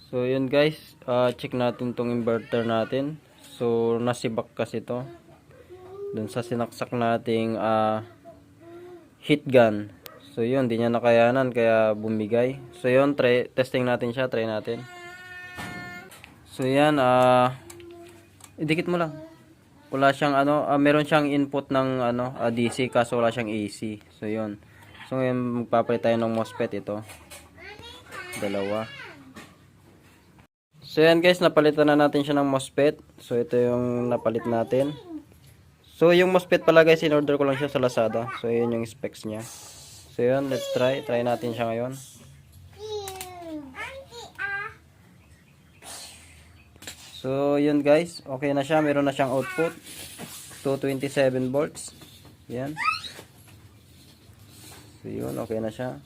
So yun guys, check natin tong inverter natin. So nasibak kasi to dun sa sinaksak nating heat gun. So yun, di niya nakayanan kaya bumigay. So yun, testing natin siya, try natin. So yan, idikit mo lang. Wala siyang meron siyang input ng DC kaso wala siyang AC. So yun. So ngayon magpapalit tayo ng MOSFET ito. Dalawa. So yan guys, napalitan na natin siya ng MOSFET. So ito yung napalit natin. So yung MOSFET pala guys, in-order ko lang siya sa Lazada. So yun yung specs niya. So yun, let's try. Try natin siya ngayon. So yun guys, okay na siya. Meron na siyang output. 227 volts. Yan. So yun, okay na siya.